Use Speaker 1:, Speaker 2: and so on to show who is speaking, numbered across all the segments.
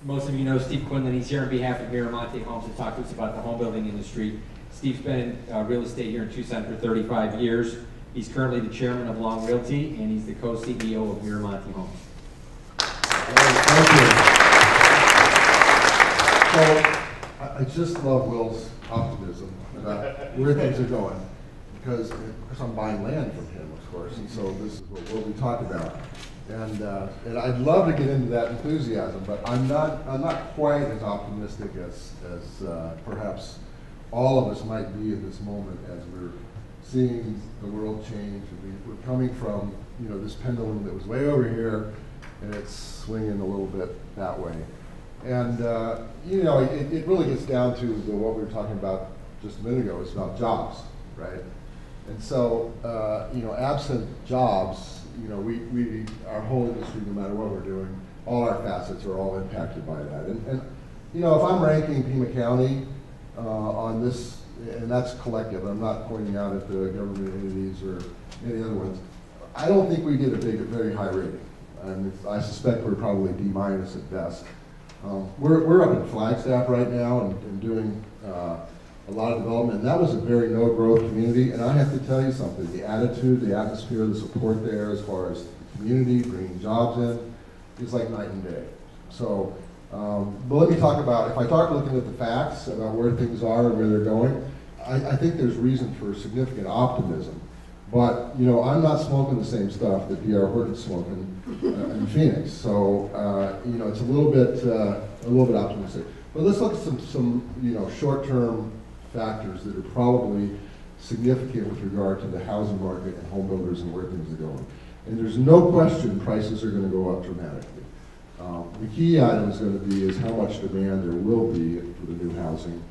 Speaker 1: Most of you know Steve Quinlan. He's here on behalf of Miramonte Homes to talk to us about the home building industry. Steve's been in real estate here in Tucson for 35 years. He's currently the chairman of Long Realty, and he's the co-CEO of Miramonte Homes.
Speaker 2: Thank you. So, I just love Will's optimism about where things are going, because I'm buying land from him, of course, and so this is what we talk about. And I'd love to get into that enthusiasm, but I'm not quite as optimistic as perhaps all of us might be in this moment as we're seeing the world change. And we're coming from, you know, this pendulum that was way over here, and it's swinging a little bit that way. And you know, it really gets down to what we were talking about just a minute ago. It's about jobs, right? And so, you know, absent jobs, you know, our whole industry, no matter what we're doing, all our facets are all impacted by that. And you know, if I'm ranking Pima County on this, and that's collective, I'm not pointing out at the government entities or any other ones, I don't think we get a very high rating. And I suspect we're probably D- at best. We're up in Flagstaff right now and doing a lot of development, and that was a very no-growth community, and I have to tell you something, the attitude, the atmosphere, the support there as far as the community, bringing jobs in, is like night and day. So, but let me talk about, if I start looking at the facts about where things are and where they're going, I think there's reason for significant optimism. But, you know, I'm not smoking the same stuff that D.R. Horton's smoking in Phoenix. So, you know, it's a little bit optimistic. But let's look at some you know, short-term factors that are probably significant with regard to the housing market and home builders and where things are going. And there's no question prices are going to go up dramatically. The key item is going to be is how much demand there will be for the new housing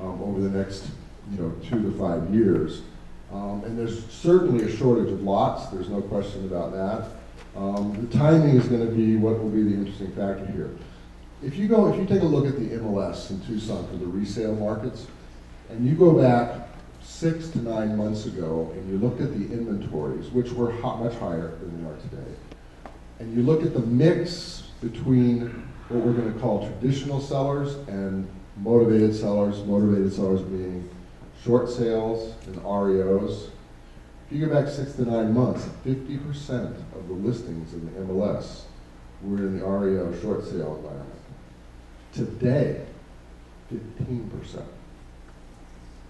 Speaker 2: over the next, you know, 2 to 5 years. And there's certainly a shortage of lots. There's no question about that. The timing is going to be what will be the interesting factor here. If you take a look at the MLS in Tucson for the resale markets, and you go back 6 to 9 months ago, and you look at the inventories, which were much higher than they are today, and you look at the mix between what we're going to call traditional sellers and motivated sellers being short sales and REOs. If you go back 6 to 9 months, 50% of the listings in the MLS were in the REO short sale environment. Today, 15%.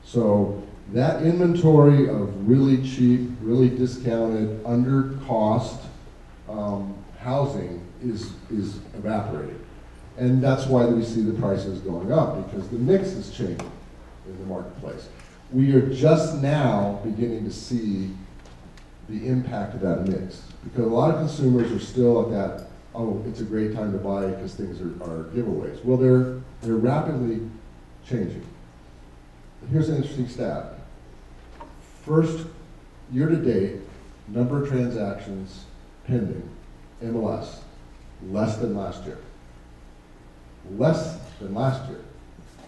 Speaker 2: So that inventory of really cheap, really discounted, under cost housing is evaporating. And that's why we see the prices going up, because the mix is changing in the marketplace. We are just now beginning to see the impact of that mix, because a lot of consumers are still at that, oh, it's a great time to buy because things are giveaways. Well, they're rapidly changing. Here's an interesting stat. First year to date, number of transactions pending, MLS, less than last year. Less than last year.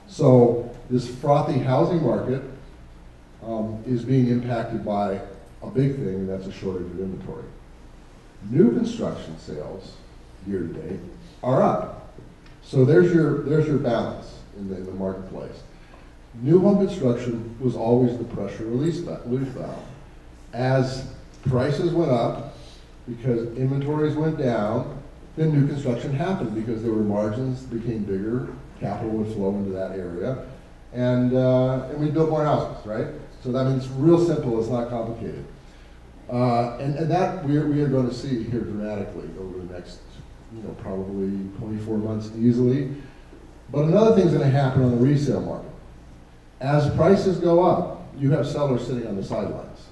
Speaker 2: So this frothy housing market is being impacted by a big thing, and that's a shortage of inventory. New construction sales year to date are up. So there's your balance in the marketplace. New home construction was always the pressure relief valve. As prices went up, because inventories went down, then new construction happened because there were margins became bigger, capital would flow into that area, and we built more houses, right? So that means real simple, it's not complicated. And that we are going to see here dramatically over the next, you know, probably 24 months easily. But another thing's going to happen on the resale market. As prices go up, you have sellers sitting on the sidelines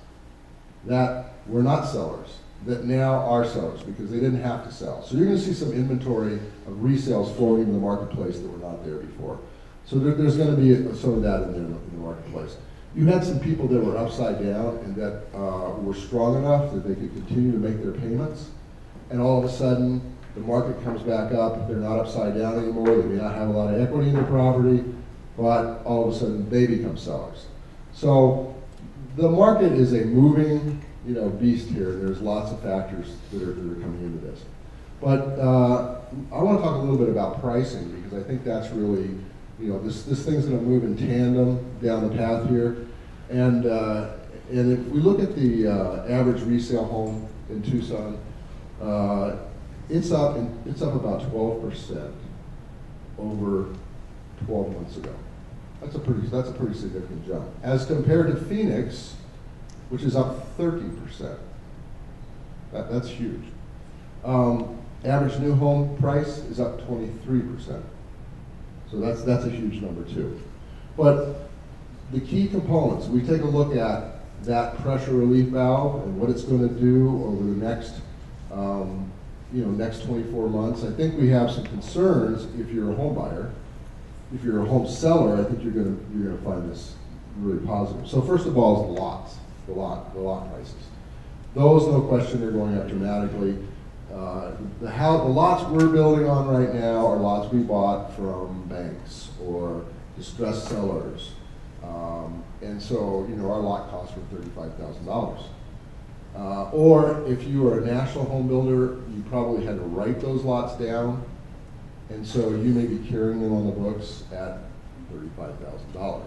Speaker 2: that were not sellers, that now are sellers because they didn't have to sell. So you're going to see some inventory of resales flowing into the marketplace that were not there before. So there's going to be some of that in the marketplace. You had some people that were upside down and that were strong enough that they could continue to make their payments, and all of a sudden the market comes back up, they're not upside down anymore, they may not have a lot of equity in their property, but all of a sudden they become sellers. So the market is a moving, you know, beast here. There's lots of factors that are coming into this. But I want to talk a little bit about pricing, because I think that's really, this thing's going to move in tandem down the path here. And if we look at the average resale home in Tucson, it's up about 12% over 12 months ago. That's a pretty significant jump. As compared to Phoenix, which is up 30%. That's huge. Average new home price is up 23%. So that's a huge number too. But the key components, we take a look at that pressure relief valve and what it's going to do over the next, next 24 months. I think we have some concerns if you're a home buyer. If you're a home seller, I think you're going to find this really positive. So first of all is the lot prices. Those, no question, are going up dramatically. The lots we're building on right now are lots we bought from banks or distressed sellers. And so, our lot costs were $35,000. Or if you are a national home builder, you probably had to write those lots down. And so you may be carrying them on the books at $35,000.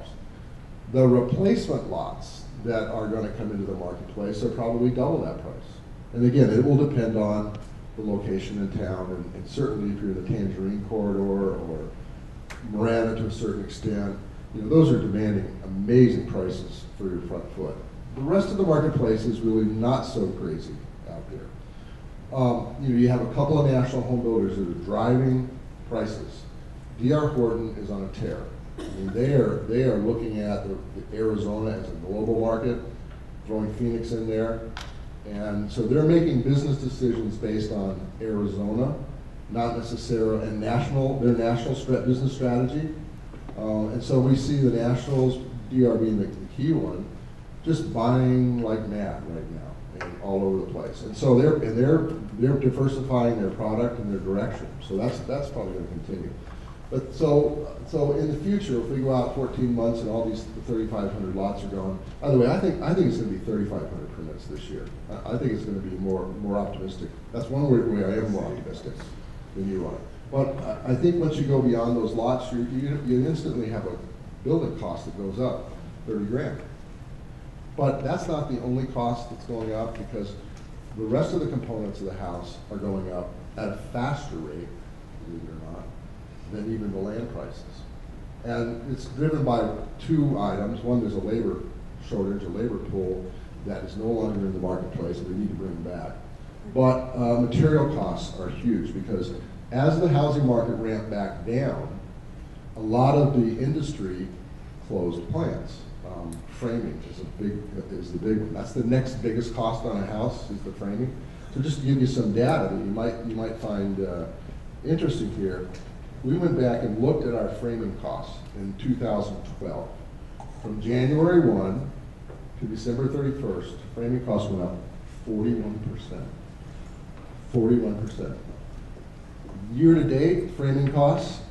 Speaker 2: The replacement lots that are going to come into the marketplace are probably double that price. And again, it will depend on the location in town, and certainly if you're in the Tangerine corridor or Marana to a certain extent, those are demanding amazing prices for your front foot. The rest of the marketplace is really not so crazy out there. You have a couple of national home builders that are driving prices. D.R. Horton is on a tear. I mean, they are looking at the Arizona as a global market, throwing Phoenix in there. And so they're making business decisions based on Arizona, not necessarily, and their national business strategy. And so we see the nationals, DR being the key one, just buying like mad right now and all over the place. And so they're diversifying their product and their direction. So that's probably going to continue. But so in the future, if we go out 14 months and all these 3,500 lots are gone, by the way, I think it's going to be 3,500 permits this year. I think it's going to be more optimistic. That's one way I am more optimistic than you are. But I think once you go beyond those lots, you instantly have a building cost that goes up 30 grand. But that's not the only cost that's going up, because the rest of the components of the house are going up at a faster rate, believe it or not, than even the land prices. And it's driven by two items. One, there's a labor shortage, a labor pool that is no longer in the marketplace, and we need to bring them back. But material costs are huge, because as the housing market ramped back down, a lot of the industry closed plants. Framing is the big one. That's the next biggest cost on a house, is the framing. So just to give you some data that you might find interesting here, we went back and looked at our framing costs in 2012. From January 1 to December 31st, framing costs went up 41%. 41%. Year to date, framing costs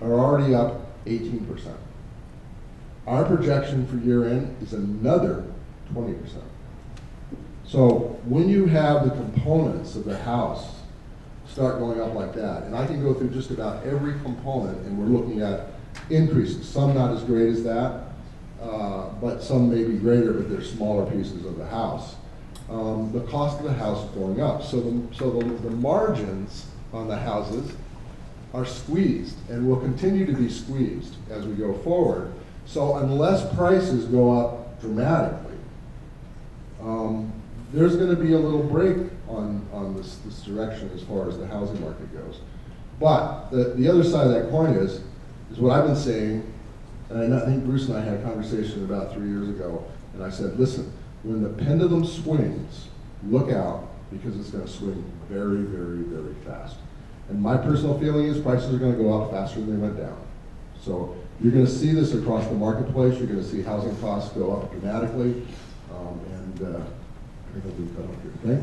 Speaker 2: are already up 18%. Our projection for year end is another 20%. So when you have the components of the house start going up like that, and I can go through just about every component, and we're looking at increases, some not as great as that, but some may be greater, but they're smaller pieces of the house. The cost of the house is going up. So the margins on the houses are squeezed, and will continue to be squeezed as we go forward. So unless prices go up dramatically, there's going to be a little break on this direction as far as the housing market goes. But the other side of that coin is what I've been saying, and I think Bruce and I had a conversation about 3 years ago, and I said, listen, when the pendulum swings, look out, because it's going to swing very, very, very fast. And my personal feeling is prices are going to go up faster than they went down. So you're going to see this across the marketplace. You're going to see housing costs go up dramatically. I think I'll leave that up here. Okay?